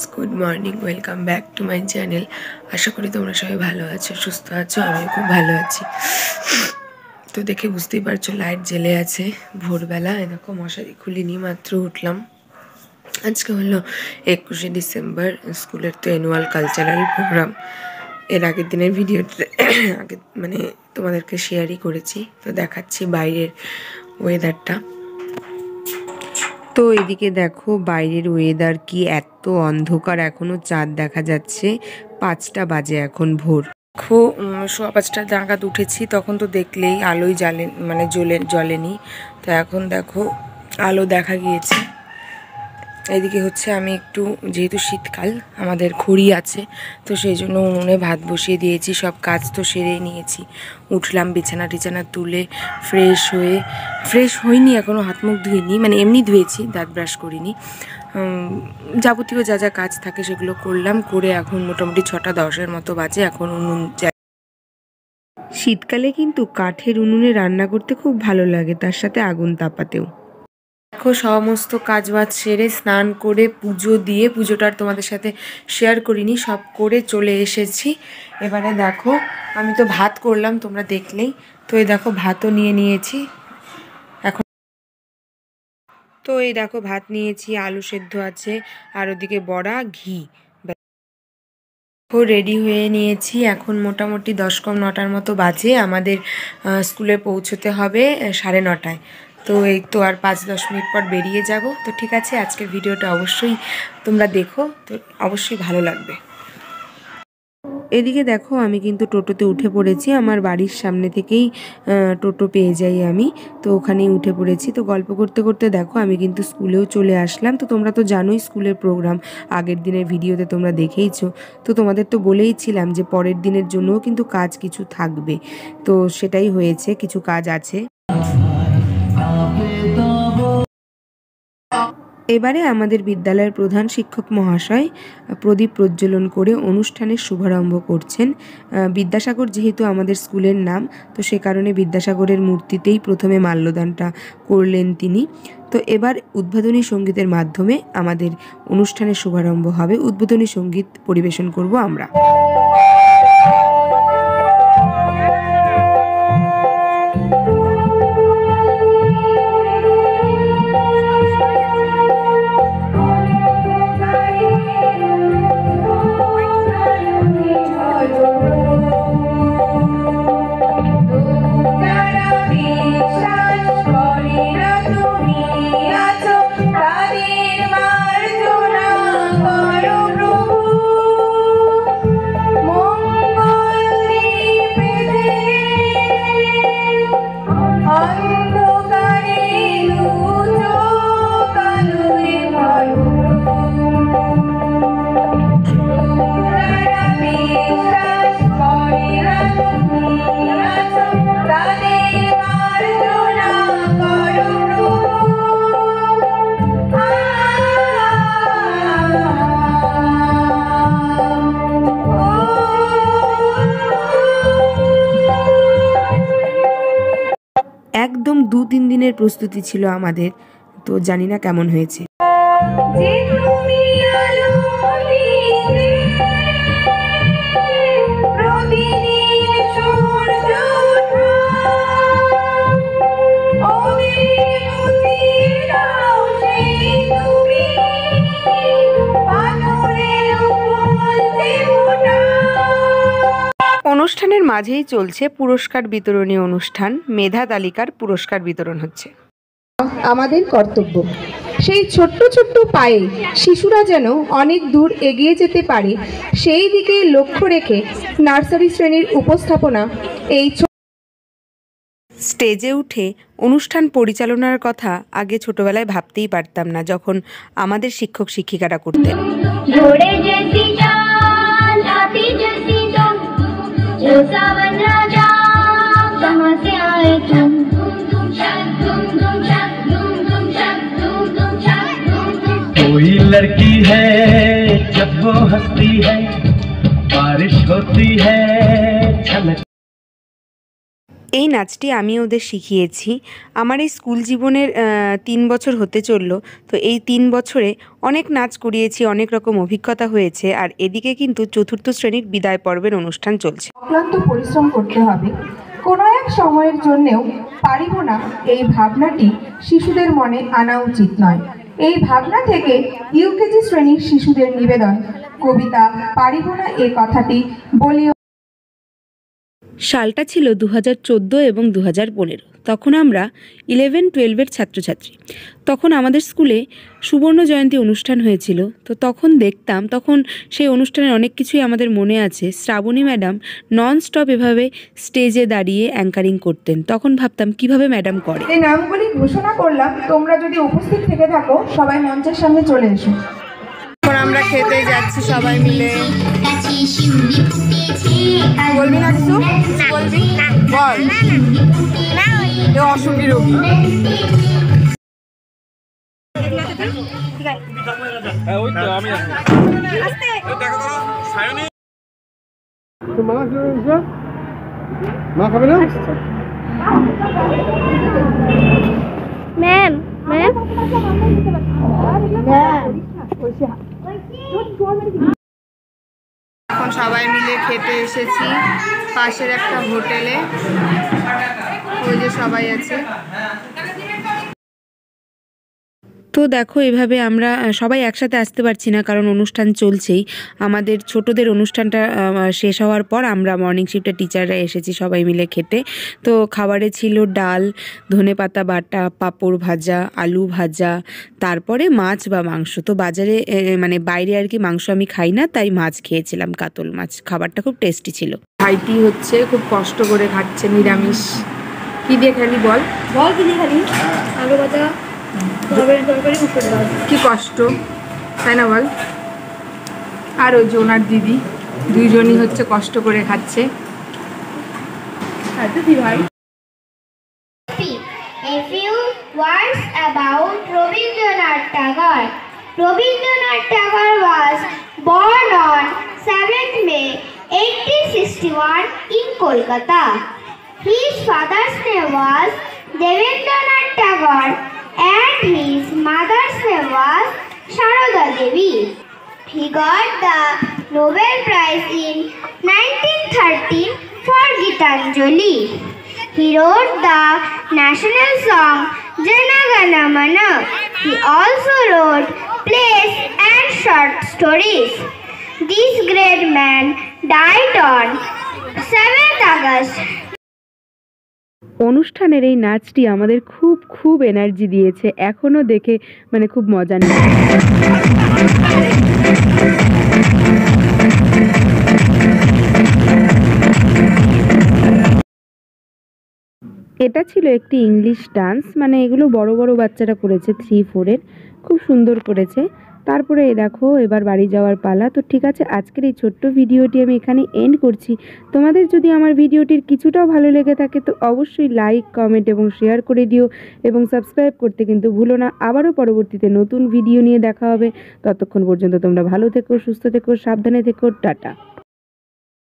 Friends good morning welcome back to my channel. आशा करी तुम्हारा सबाई भालो आछो सुस्थ आछो। आमी खूब भालो आछि। तो देखे बुझतेई पारछो लाइट जेले आछे भोरबेला। देखो मशारी खुलिनी मात्र उठलाम। आजके हलो 21 डिसेम्बर स्कूलेर तो एनुअल कालचाराल प्रोग्राम। एर आगेर दिनेर भिडियोते आगे माने तोमादेरके शेयारई करेछि। तो देखाच्छि बाइरेर ओয়েদারটা। तो एदिके देखो बाइरेर ওয়েদার কি এত অন্ধকার, এখনো চাঁদ দেখা যাচ্ছে। 5টা বাজে এখন ভোর। দেখো 5:15 নাগাদ উঠেছি, তখন তো দেখলেই আলোই জ্বলেনি। তো এখন দেখো আলো দেখা গিয়েছে। এদিকে হচ্ছে আমি একটু যেহেতু শীতকাল আমাদের খড়ি আছে, তো সেই জন্য উনুনে ভাত বসিয়ে দিয়েছি। সব কাজ তো সেরে নিয়েছি। উঠলাম বিছানা টিছানা তুলে ফ্রেশ হইনি, এখনও হাত মুখ ধুইনি, মানে এমনি ধুয়েছি, দাঁত ব্রাশ করিনি। যাবতীয় যা যা কাজ থাকে সেগুলো করলাম। করে এখন মোটামুটি 6টা 10-এর মতো বাজে। এখন উনুন শীতকালে কিন্তু কাঠের উনুনে রান্না করতে খুব ভালো লাগে, তার সাথে আগুন তাপাতেও। দেখো সমস্ত কাজ বাজ সেরে স্নান করে পুজো দিয়ে, পুজোটা আর তোমাদের সাথে শেয়ার করিনি, সব করে চলে এসেছি। এবারে দেখো আমি তো ভাত করলাম, তোমরা দেখলেই তো। এই দেখো ভাতও নিয়ে নিয়েছি এখন। তো এই দেখো ভাত নিয়েছি, আলু সেদ্ধ আছে, আর ওদিকে বড়া ঘি। রেডি হয়ে নিয়েছি। এখন মোটামুটি 10-9টার মতো বাজে। আমাদের স্কুলে পৌঁছতে হবে 9:30টায়। তো এই তো আর 5-10 মিনিট পর বেরিয়ে যাব। তো ঠিক আছে, আজকের ভিডিওটা অবশ্যই তোমরা দেখো, তো অবশ্যই ভালো লাগবে। এদিকে দেখো আমি কিন্তু টোটোতে উঠে পড়েছি। আমার বাড়ির সামনে থেকেই টোটো পেয়ে যাই আমি, তো ওখানেই উঠে পড়েছি। তো গল্প করতে করতে দেখো আমি কিন্তু স্কুলেও চলে আসলাম। তো তোমরা তো জানোই স্কুলের প্রোগ্রাম আগের দিনের ভিডিওতে তোমরা দেখেইছো। তো তোমাদের তো বলেইছিলাম যে পরের দিনের জন্যও কিন্তু কাজ কিছু থাকবে, তো সেটাই হয়েছে, কিছু কাজ আছে। এবারে আমাদের বিদ্যালয়ের প্রধান শিক্ষক মহাশয় প্রদীপ প্রজ্বলন করে অনুষ্ঠানের শুভারম্ভ করছেন। বিদ্যাসাগর যেহেতু আমাদের স্কুলের নাম, তো সে কারণে বিদ্যাসাগরের মূর্তিতেই প্রথমে মাল্যদানটা করলেন তিনি। তো এবার উদ্বোধনী সঙ্গীতের মাধ্যমে আমাদের অনুষ্ঠানের শুভারম্ভ হবে। উদ্বোধনী সঙ্গীত পরিবেশন করব আমরা। একদম 2-3 দিনের প্রস্তুতি ছিল আমাদের, তো জানি না কেমন হয়েছে। অনুষ্ঠানের মাঝেই চলছে পুরস্কার বিতরণী অনুষ্ঠান। মেধা তালিকার পুরস্কার বিতরণ হচ্ছে। আমাদের কর্তব্য সেই ছোট্ট ছোট্ট পায়ে শিশুরা যেন অনেক দূর এগিয়ে যেতে পারে, সেই দিকে লক্ষ্য রেখে নার্সারি শ্রেণীর উপস্থাপনা। এই স্টেজে উঠে অনুষ্ঠান পরিচালনার কথা আগে ছোটবেলায় ভাবতেই পারতাম না, যখন আমাদের শিক্ষক শিক্ষিকারা করতেন। कोई लड़की है जब वो हंसती है बारिश होती है झलक। এই নাচটি আমি ওদের শিখিয়েছি। আমার এই স্কুল জীবনের 3 বছর হতে চললো। তো এই 3 বছরে অনেক নাচ করিয়েছি, অনেক রকম অভিজ্ঞতা হয়েছে। আর এদিকে কিন্তু 4র্থ শ্রেণীর বিদায় পর্বের অনুষ্ঠান চলছে। অক্লান্ত পরিশ্রম করতে হবে, কোনো এক সময়ের জন্যেও পারিব না, এই ভাবনাটি শিশুদের মনে আনা উচিত নয়। এই ভাবনা থেকে ইউকেজি শ্রেণীর শিশুদের নিবেদন, কবিতা পারিব না এ কথাটি বলিও। সালটা ছিল 2014 এবং 2015। তখন আমরা 11-12-এর ছাত্রছাত্রী। তখন আমাদের স্কুলে সুবর্ণ জয়ন্তী অনুষ্ঠান হয়েছিল। তো তখন দেখতাম, তখন সেই অনুষ্ঠানের অনেক কিছুই আমাদের মনে আছে। শ্রাবণী ম্যাডাম নন স্টপ এভাবে স্টেজে দাঁড়িয়ে অ্যাঙ্কারিং করতেন। তখন ভাবতাম কিভাবে ম্যাডাম করে। এই নামগুলি ঘোষণা করলাম, তোমরা যদি উপস্থিত থেকে থাকো সবাই মঞ্চের সামনে চলে এসো। এখন আমরা খেতে যাচ্ছি সবাই মিলে। বলবি না কিছু? বলবি? বল। অসুখী রোগী। মা খাবে না? ম্যাম ম্যাম এখন সবাই মিলে খেতে এসেছি পাশের একটা হোটেলে। ওই যে সবাই আছে। তো দেখো, এভাবে আমরা সবাই একসাথে আসতে পারছি না, কারণ অনুষ্ঠান চলছেই। আমাদের ছোটদের অনুষ্ঠানটা শেষ হওয়ার পর আমরা মর্নিং শিফটের টিচাররা এসেছি সবাই মিলে খেতে। তো খাবারে ছিল ডাল, ধনেপাতা বাটা, পাঁপড় ভাজা, আলু ভাজা, তারপরে মাছ বা মাংস। তো বাজারে মানে বাইরে আর কি মাংস আমি খাই না, তাই মাছ খেয়েছিলাম, কাতল মাছ। খাবারটা খুব টেস্টি ছিল। ভাইটি হচ্ছে খুব কষ্ট করে খাচ্ছে নিরামিষ। কি দিয়ে খালি বল? বল কি দিয়ে খালি? আলু ভাজা, সয়াবিনের তরকারি, মুসুর ডাল। কি কষ্ট, তাই না বল? আর ওই যে ওনার দিদি, দুইজনই হচ্ছে কষ্ট করে খাচ্ছে। ভাই, A few words about Rabindranath Tagore. Rabindranath Tagore was born on 7th May 1861 in Kolkata. His father's name was Devendranath Tagore and his mother's name was Sharoda Devi. He got the Nobel Prize in 1913 for Gitanjali. He wrote the national song Jana Gana Mana. He also wrote plays and short stories. This great man died on 7th August. অনুষ্ঠানের এই নাচটি আমাদের খুব খুব energy দিয়েছে। এখনো দেখে মানে খুব মজা নিচ্ছে। এটা ছিল একটি ইংলিশ ডান্স, মানে এগুলো বড় বড় বাচ্চারা করেছে, 3-4-এর, খুব সুন্দর করেছে। তারপরে দেখো এবার বাড়ি যাওয়ার পালা। তো ঠিক আছে, আজকের এই ছোট্ট ভিডিওটি আমি এখানে এন্ড করছি। তোমাদের যদি আমার ভিডিওটির কিছুটাও ভালো লেগে থাকে তো অবশ্যই লাইক, কমেন্ট এবং শেয়ার করে দিও এবং সাবস্ক্রাইব করতে কিন্তু ভুলো না। আবারও পরবর্তীতে নতুন ভিডিও নিয়ে দেখা হবে। ততক্ষণ পর্যন্ত তোমরা ভালো থেকো, সুস্থ থেকো, সাবধানে থেকো। টাটা।